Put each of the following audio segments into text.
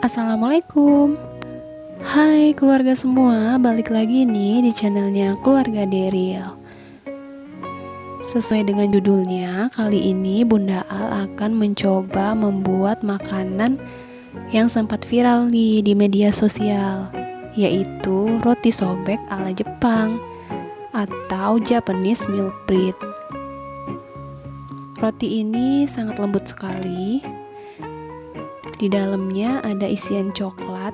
Assalamualaikum. Hai keluarga semua, balik lagi nih di channelnya Keluarga Daryl. Sesuai dengan judulnya, kali ini Bunda Al akan mencoba membuat makanan yang sempat viral nih di media sosial, yaitu roti sobek ala Jepang atau Japanese milk bread. Roti ini sangat lembut sekali. Di dalamnya ada isian coklat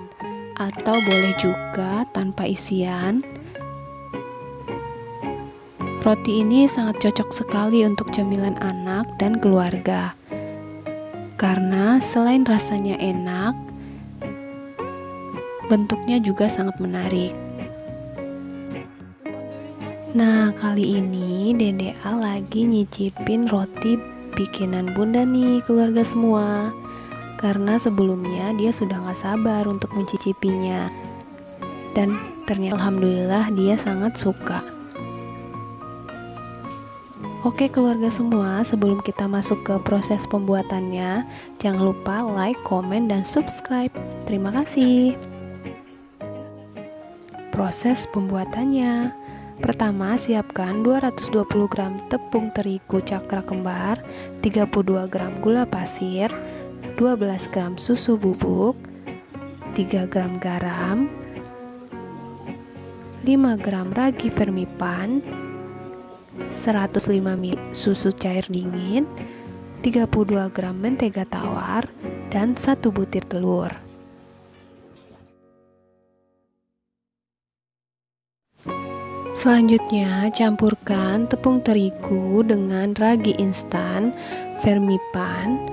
atau boleh juga tanpa isian. Roti ini sangat cocok sekali untuk cemilan anak dan keluarga. Karena selain rasanya enak, bentuknya juga sangat menarik. Nah, kali ini Dede Al lagi nyicipin roti bikinan Bunda nih keluarga semua. Karena sebelumnya dia sudah gak sabar untuk mencicipinya. Dan ternyata alhamdulillah dia sangat suka. Oke keluarga semua, sebelum kita masuk ke proses pembuatannya, jangan lupa like, komen, dan subscribe. Terima kasih. Proses pembuatannya. Pertama, siapkan 220 gram tepung terigu cakra kembar, 32 gram gula pasir, 12 gram susu bubuk, 3 gram garam, 5 gram ragi vermipan, 105 ml susu cair dingin, 32 gram mentega tawar, dan 1 butir telur. Selanjutnya, campurkan tepung terigu dengan ragi instan, vermipan.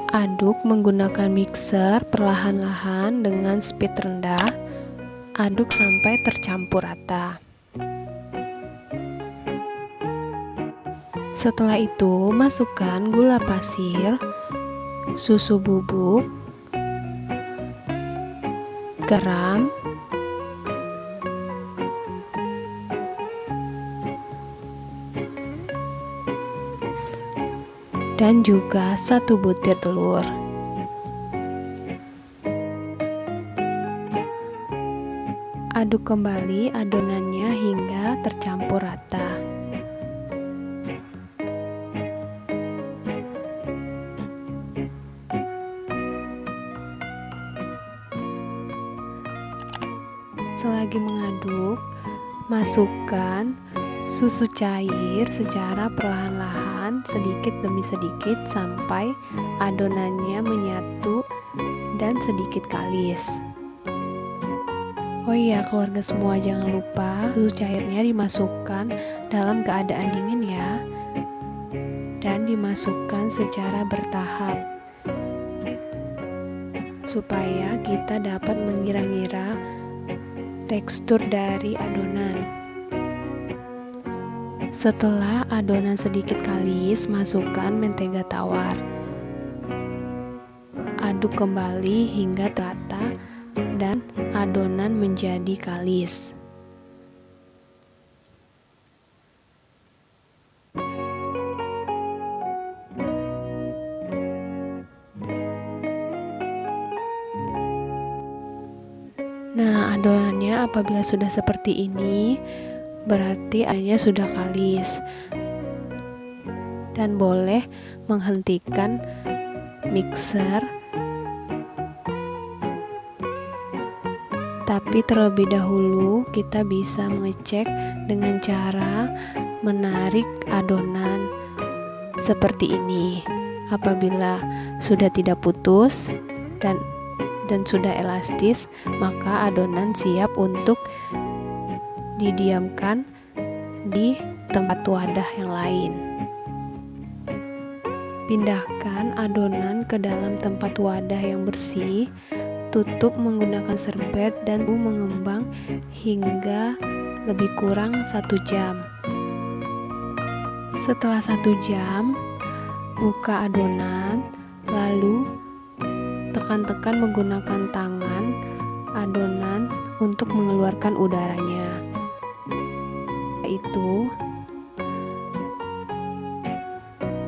Aduk menggunakan mixer perlahan-lahan dengan speed rendah. Aduk sampai tercampur rata. Setelah itu, masukkan gula pasir, susu bubuk, garam, dan juga 1 butir telur. Aduk kembali adonannya hingga tercampur rata. Selagi mengaduk, masukkan susu cair secara perlahan-lahan sedikit demi sedikit sampai adonannya menyatu dan sedikit kalis. Oh iya keluarga semua, jangan lupa susu cairnya dimasukkan dalam keadaan dingin ya, dan dimasukkan secara bertahap supaya kita dapat mengira-ngira tekstur dari adonan. Setelah adonan sedikit kalis, masukkan mentega tawar. Aduk kembali hingga rata dan adonan menjadi kalis. Nah, adonannya apabila sudah seperti ini, berarti airnya sudah kalis. Dan boleh menghentikan mixer. Tapi terlebih dahulu kita bisa mengecek dengan cara menarik adonan seperti ini. Apabila sudah tidak putus dan sudah elastis, maka adonan siap untuk didiamkan di tempat wadah yang lain. Pindahkan adonan ke dalam tempat wadah yang bersih. Tutup menggunakan serbet dan mengembang hingga lebih kurang 1 jam. Setelah 1 jam, buka adonan, lalu tekan-tekan menggunakan tangan adonan untuk mengeluarkan udaranya.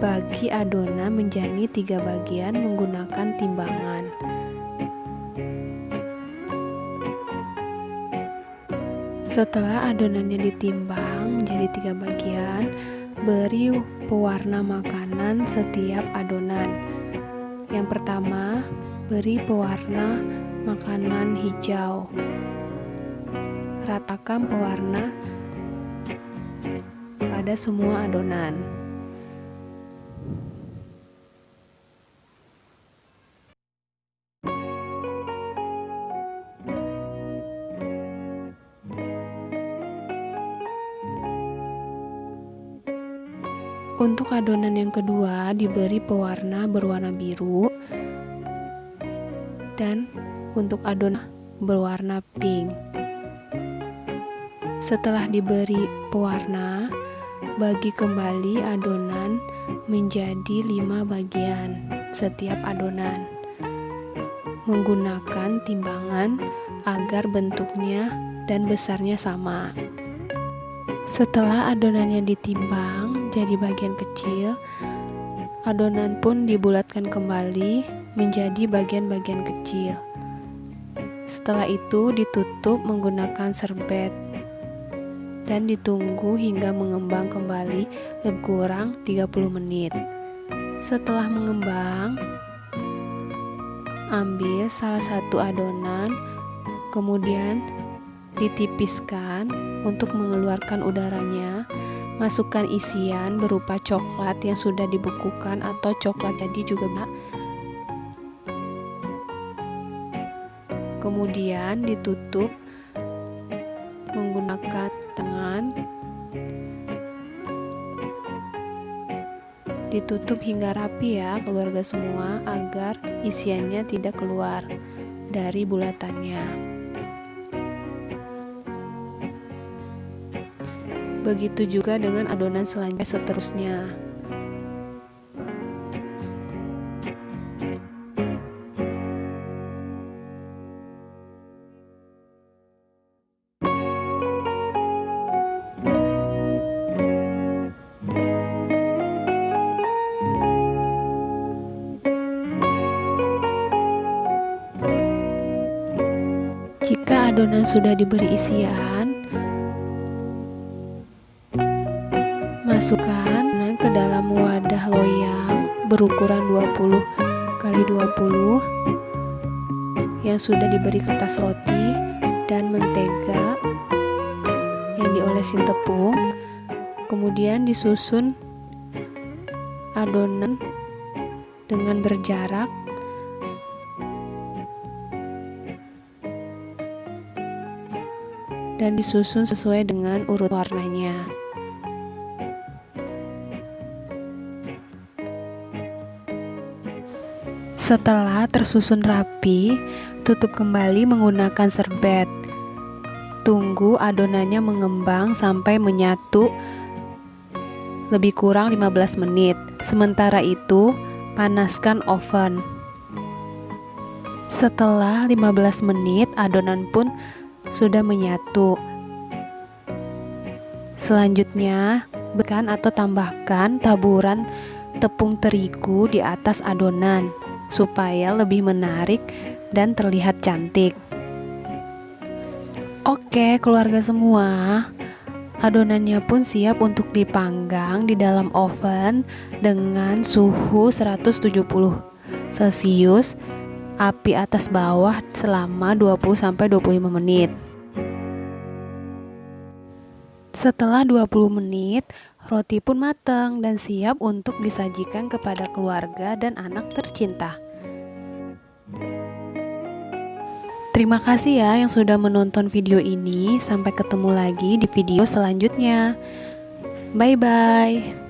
Bagi adonan menjadi 3 bagian menggunakan timbangan. Setelah adonannya ditimbang menjadi 3 bagian, beri pewarna makanan setiap adonan. Yang pertama, beri pewarna makanan hijau. Ratakan pewarna pada semua adonan. Untuk adonan yang kedua diberi pewarna berwarna biru, dan untuk adonan berwarna pink. Setelah diberi pewarna, bagi kembali adonan menjadi 5 bagian setiap adonan menggunakan timbangan agar bentuknya dan besarnya sama. Setelah adonannya ditimbang jadi bagian kecil, adonan pun dibulatkan kembali menjadi bagian-bagian kecil. Setelah itu ditutup menggunakan serbet dan ditunggu hingga mengembang kembali lebih kurang 30 menit. Setelah mengembang, ambil salah satu adonan, kemudian ditipiskan untuk mengeluarkan udaranya. Masukkan isian berupa coklat yang sudah dibekukan atau coklat jadi juga bisa. Kemudian ditutup menggunakan tangan. Ditutup hingga rapi ya keluarga semua, agar isiannya tidak keluar dari bulatannya. Begitu juga dengan adonan seterusnya. Jika adonan sudah diberi isian, masukkan ke dalam wadah loyang berukuran 20 x 20 yang sudah diberi kertas roti dan mentega yang diolesin tepung. Kemudian disusun adonan dengan berjarak dan disusun sesuai dengan urut warnanya. Setelah tersusun rapi, tutup kembali menggunakan serbet. Tunggu adonannya mengembang sampai menyatu lebih kurang 15 menit. Sementara itu, panaskan oven. Setelah 15 menit, adonan pun sudah menyatu. Selanjutnya, berikan atau tambahkan taburan tepung terigu di atas adonan supaya lebih menarik dan terlihat cantik. Oke, keluarga semua, adonannya pun siap untuk dipanggang di dalam oven dengan suhu 170 Celcius, api atas bawah selama 20-25 menit. Setelah 20 menit, roti pun matang dan siap untuk disajikan kepada keluarga dan anak tercinta. Terima kasih ya yang sudah menonton video ini. Sampai ketemu lagi di video selanjutnya. Bye bye.